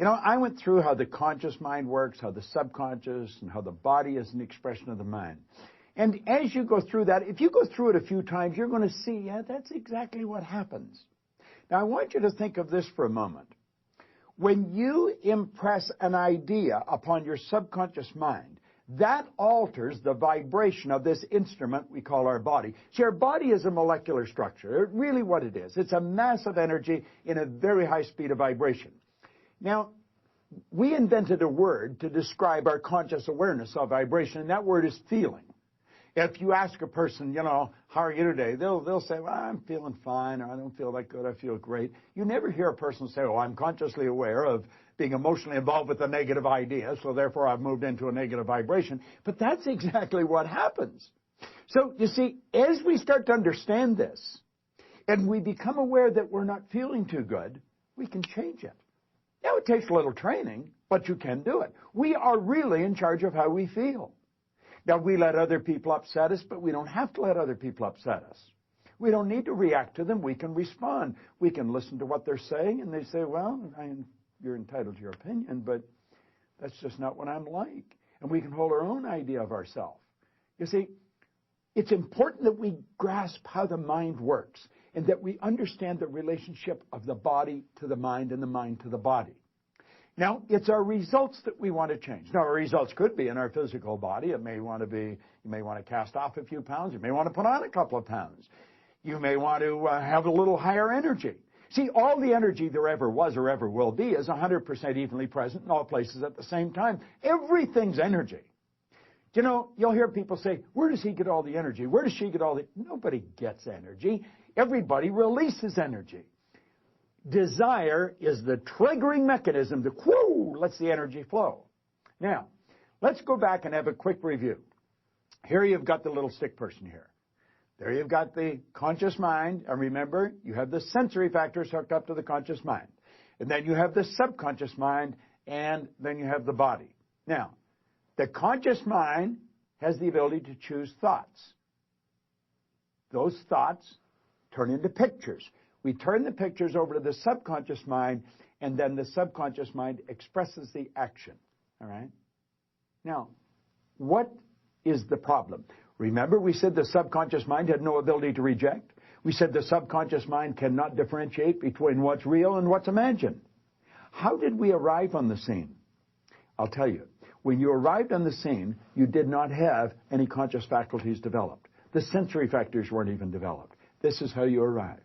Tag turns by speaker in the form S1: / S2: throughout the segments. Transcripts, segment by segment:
S1: You know, I went through how the conscious mind works, how the subconscious, and how the body is an expression of the mind. And as you go through that, if you go through it a few times, you're going to see, yeah, that's exactly what happens. Now, I want you to think of this for a moment. When you impress an idea upon your subconscious mind, that alters the vibration of this instrument we call our body. See, our body is a molecular structure. Really what it is. It's a mass of energy in a very high speed of vibration. Now, we invented a word to describe our conscious awareness of vibration, and that word is feeling. If you ask a person, you know, how are you today? They'll say, well, I'm feeling fine, or I don't feel that good, I feel great. You never hear a person say, oh, I'm consciously aware of being emotionally involved with a negative idea, so therefore I've moved into a negative vibration. But that's exactly what happens. So, you see, as we start to understand this, and we become aware that we're not feeling too good, we can change it. Now, it takes a little training, but you can do it. We are really in charge of how we feel. Now, we let other people upset us, but we don't have to let other people upset us. We don't need to react to them. We can respond. We can listen to what they're saying, and they say, well, you're entitled to your opinion, but that's just not what I'm like. And we can hold our own idea of ourselves. You see, it's important that we grasp how the mind works and that we understand the relationship of the body to the mind and the mind to the body. Now, it's our results that we want to change. Now, our results could be in our physical body. It may want to be, you may want to cast off a few pounds. You may want to put on a couple of pounds. You may want to have a little higher energy. See, all the energy there ever was or ever will be is 100% evenly present in all places at the same time. Everything's energy. You know, you'll hear people say, where does he get all the energy? Where does she get all the... Nobody gets energy. Everybody releases energy. Desire is the triggering mechanism that, whoo, lets the energy flow. Now, let's go back and have a quick review. Here you've got the little stick person here. There you've got the conscious mind. And remember, you have the sensory factors hooked up to the conscious mind. And then you have the subconscious mind, and then you have the body. Now, the conscious mind has the ability to choose thoughts. Those thoughts turn into pictures. We turn the pictures over to the subconscious mind, and then the subconscious mind expresses the action. All right? Now, what is the problem? Remember, we said the subconscious mind had no ability to reject. We said the subconscious mind cannot differentiate between what's real and what's imagined. How did we arrive on the scene? I'll tell you. When you arrived on the scene, you did not have any conscious faculties developed. The sensory factors weren't even developed. This is how you arrived.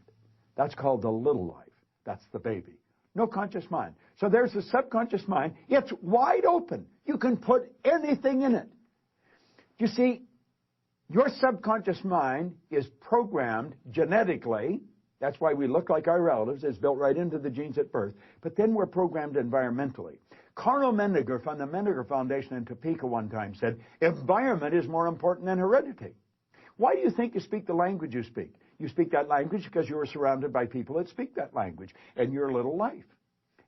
S1: That's called the little life. That's the baby. No conscious mind. So there's the subconscious mind. It's wide open. You can put anything in it. You see, your subconscious mind is programmed genetically. That's why we look like our relatives. It's built right into the genes at birth. But then we're programmed environmentally. Carl Mendinger from the Mendinger Foundation in Topeka one time said, environment is more important than heredity. Why do you think you speak the language you speak? You speak that language because you were surrounded by people that speak that language in your little life.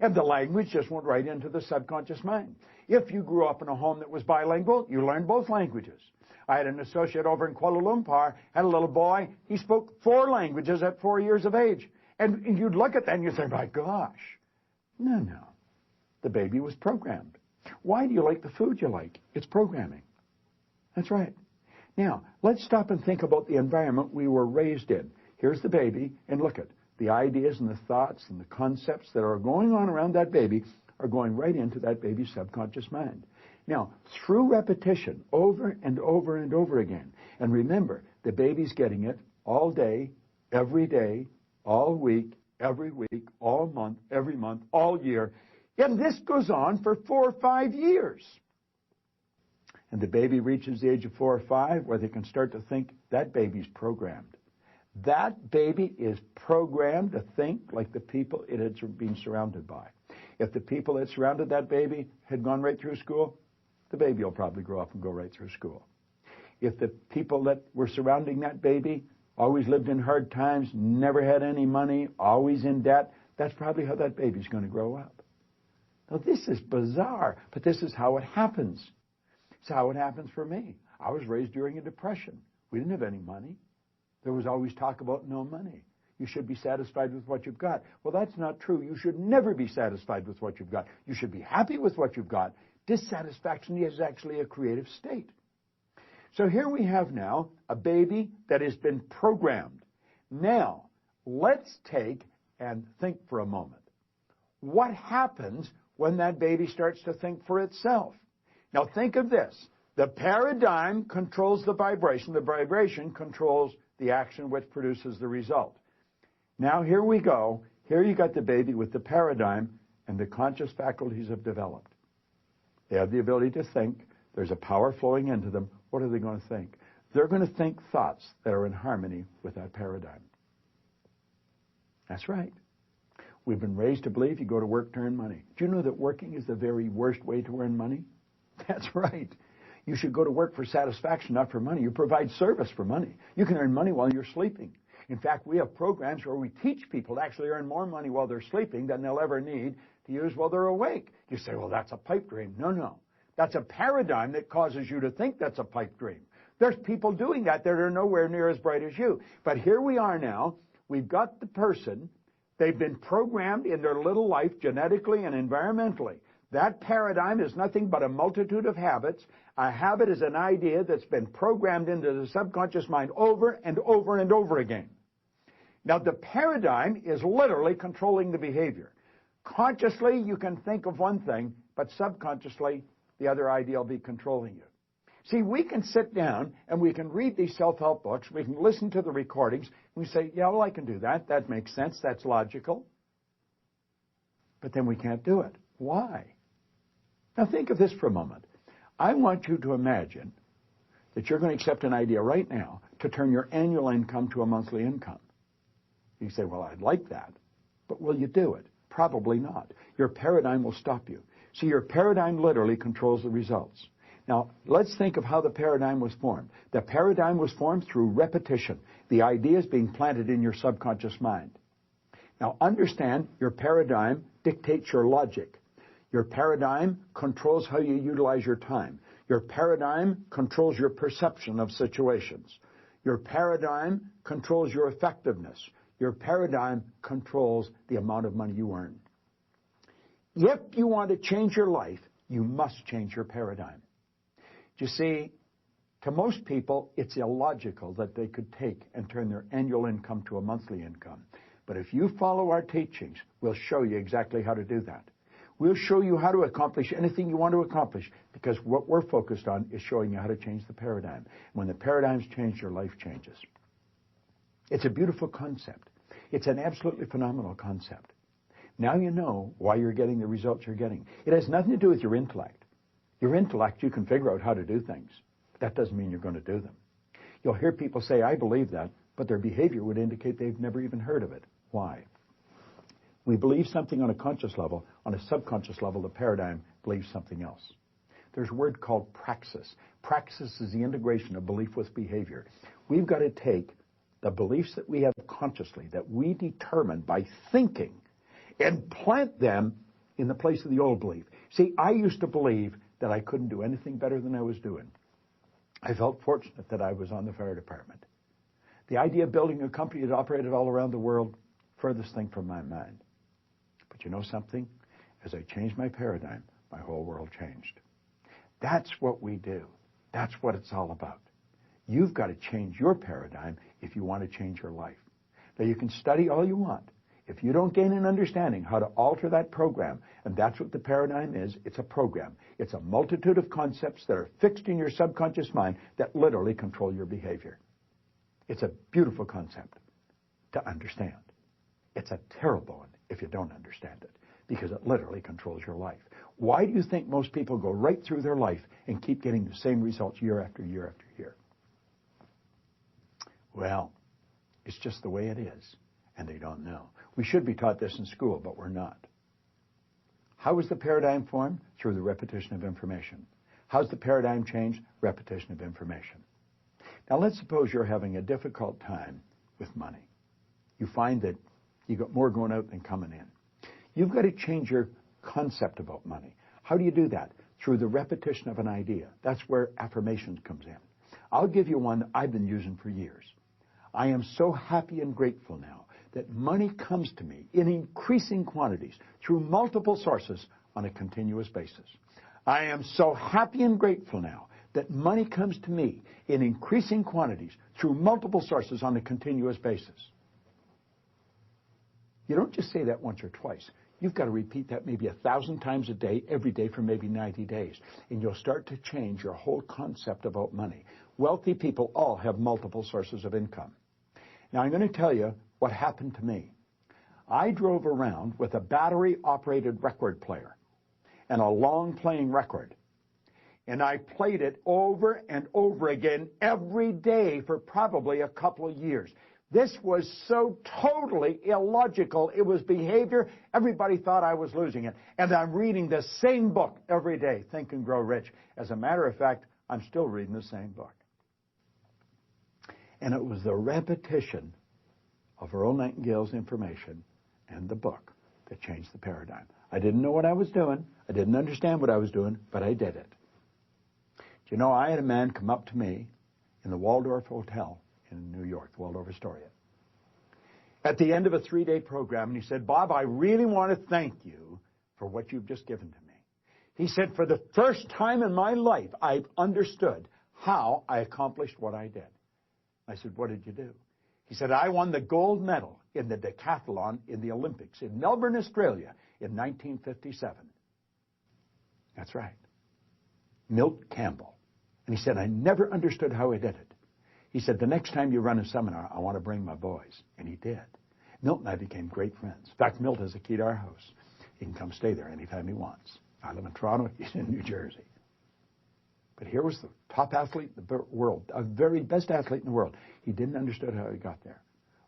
S1: And the language just went right into the subconscious mind. If you grew up in a home that was bilingual, you learned both languages. I had an associate over in Kuala Lumpur, had a little boy, he spoke 4 languages at 4 years of age. And you'd look at that and you'd say, my gosh. No. The baby was programmed. Why do you like the food you like? It's programming. That's right. Now, let's stop and think about the environment we were raised in. Here's the baby, and look at the ideas and the thoughts and the concepts that are going on around that baby are going right into that baby's subconscious mind. Now, through repetition, over and over and over again, and remember, the baby's getting it all day, all week, every week, all month, every month, all year, and this goes on for 4 or 5 years. And the baby reaches the age of 4 or 5 where they can start to think that baby's programmed. That baby is programmed to think like the people it had been surrounded by. If the people that surrounded that baby had gone right through school, the baby will probably grow up and go right through school. If the people that were surrounding that baby always lived in hard times, never had any money, always in debt, that's probably how that baby's going to grow up. Now, this is bizarre, but this is how it happens. It's how it happens for me. I was raised during a depression. We didn't have any money. There was always talk about no money. you should be satisfied with what you've got. Well, that's not true. You should never be satisfied with what you've got. You should be happy with what you've got. Dissatisfaction is actually a creative state. So here we have now a baby that has been programmed. Now, let's take and think for a moment. What happens when that baby starts to think for itself? Now think of this. The paradigm controls the vibration. The vibration controls the action which produces the result. Now here we go. Here you got the baby with the paradigm, and the conscious faculties have developed. They have the ability to think. There's a power flowing into them. What are they going to think? They're going to think thoughts that are in harmony with that paradigm. That's right. We've been raised to believe you go to work to earn money. Do you know that working is the very worst way to earn money? That's right. You should go to work for satisfaction, not for money. You provide service for money. You can earn money while you're sleeping. In fact, we have programs where we teach people to actually earn more money while they're sleeping than they'll ever need to use while they're awake. You say, well, that's a pipe dream. No. That's a paradigm that causes you to think that's a pipe dream. There's people doing that are nowhere near as bright as you. But here we are now. We've got the person. They've been programmed in their little life genetically and environmentally. That paradigm is nothing but a multitude of habits. A habit is an idea that's been programmed into the subconscious mind over and over and over again. Now, the paradigm is literally controlling the behavior. Consciously, you can think of one thing, but subconsciously, the other idea will be controlling you. See, we can sit down and we can read these self-help books. We can listen to the recordings. And we say, yeah, well, I can do that. That makes sense. That's logical. But then we can't do it. Why? Now, think of this for a moment. I want you to imagine that you're going to accept an idea right now to turn your annual income to a monthly income. You say, well, I'd like that. But will you do it? Probably not. Your paradigm will stop you. See, your paradigm literally controls the results. Now, let's think of how the paradigm was formed. The paradigm was formed through repetition. The idea is being planted in your subconscious mind. Now, understand your paradigm dictates your logic. Your paradigm controls how you utilize your time. Your paradigm controls your perception of situations. Your paradigm controls your effectiveness. Your paradigm controls the amount of money you earn. If you want to change your life, you must change your paradigm. You see, to most people, it's illogical that they could take and turn their annual income to a monthly income. But if you follow our teachings, we'll show you exactly how to do that. We'll show you how to accomplish anything you want to accomplish, because what we're focused on is showing you how to change the paradigm. When the paradigm's changed, your life changes. It's a beautiful concept. It's an absolutely phenomenal concept. Now you know why you're getting the results you're getting. It has nothing to do with your intellect. Your intellect, you can figure out how to do things. That doesn't mean you're going to do them. You'll hear people say, I believe that, but their behavior would indicate they've never even heard of it. Why? We believe something on a conscious level. On a subconscious level, the paradigm believes something else. There's a word called praxis. Praxis is the integration of belief with behavior. We've got to take the beliefs that we have consciously, that we determine by thinking, and plant them in the place of the old belief. See, I used to believe that I couldn't do anything better than I was doing. I felt fortunate that I was on the fire department. The idea of building a company that operated all around the world, furthest thing from my mind. But you know something? As I changed my paradigm, my whole world changed. That's what we do. That's what it's all about. You've got to change your paradigm if you want to change your life. Now, you can study all you want. If you don't gain an understanding how to alter that program, and that's what the paradigm is, it's a program. It's a multitude of concepts that are fixed in your subconscious mind that literally control your behavior. It's a beautiful concept to understand. It's a terrible one if you don't understand it, because it literally controls your life. Why do you think most people go right through their life and keep getting the same results year after year after year? Well, it's just the way it is, and they don't know. We should be taught this in school, but we're not. How is the paradigm formed? Through the repetition of information. How's the paradigm changed? Repetition of information. Now, let's suppose you're having a difficult time with money. You find that you got more going out than coming in. You've got to change your concept about money. How do you do that? Through the repetition of an idea. That's where affirmations comes in. I'll give you one I've been using for years. I am so happy and grateful now that money comes to me in increasing quantities through multiple sources on a continuous basis. I am so happy and grateful now that money comes to me in increasing quantities through multiple sources on a continuous basis. You don't just say that once or twice. You've got to repeat that maybe 1,000 times a day, every day for maybe 90 days. And you'll start to change your whole concept about money. Wealthy people all have multiple sources of income. Now, I'm going to tell you what happened to me. I drove around with a battery-operated record player and a long-playing record. And I played it over and over again every day for probably a couple of years. This was so totally illogical. It was behavior. Everybody thought I was losing it. And I'm reading the same book every day, Think and Grow Rich. As a matter of fact, I'm still reading the same book. And it was the repetition of Earl Nightingale's information and the book that changed the paradigm. I didn't know what I was doing. I didn't understand what I was doing, but I did it. Do you know, I had a man come up to me in the Waldorf Hotel in New York, the Waldorf Astoria, at the end of a 3-day program, and he said, Bob, I really want to thank you for what you've just given to me. He said, for the first time in my life, I've understood how I accomplished what I did. I said, what did you do? He said, I won the gold medal in the decathlon in the Olympics in Melbourne, Australia in 1957. That's right. Milt Campbell. And he said, I never understood how I did it. He said, the next time you run a seminar, I want to bring my boys. And he did. Milt and I became great friends. In fact, Milt has a key to our house. He can come stay there anytime he wants. I live in Toronto. He's in New Jersey. But here was the top athlete in the world, a very best athlete in the world. He didn't understand how he got there.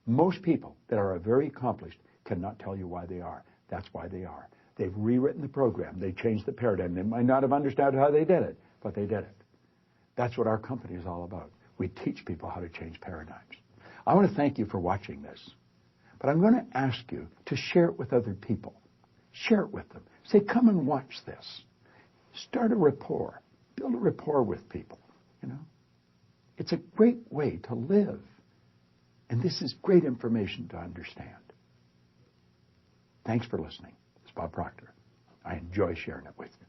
S1: Most people that are very accomplished cannot tell you why they are. That's why they are. They've rewritten the program. They changed the paradigm. They might not have understood how they did it, but they did it. That's what our company is all about. We teach people how to change paradigms. I want to thank you for watching this, but I'm going to ask you to share it with other people. Share it with them. Say, come and watch this. Start a rapport. Build a rapport with people, you know. It's a great way to live, and this is great information to understand. Thanks for listening. It's Bob Proctor. I enjoy sharing it with you.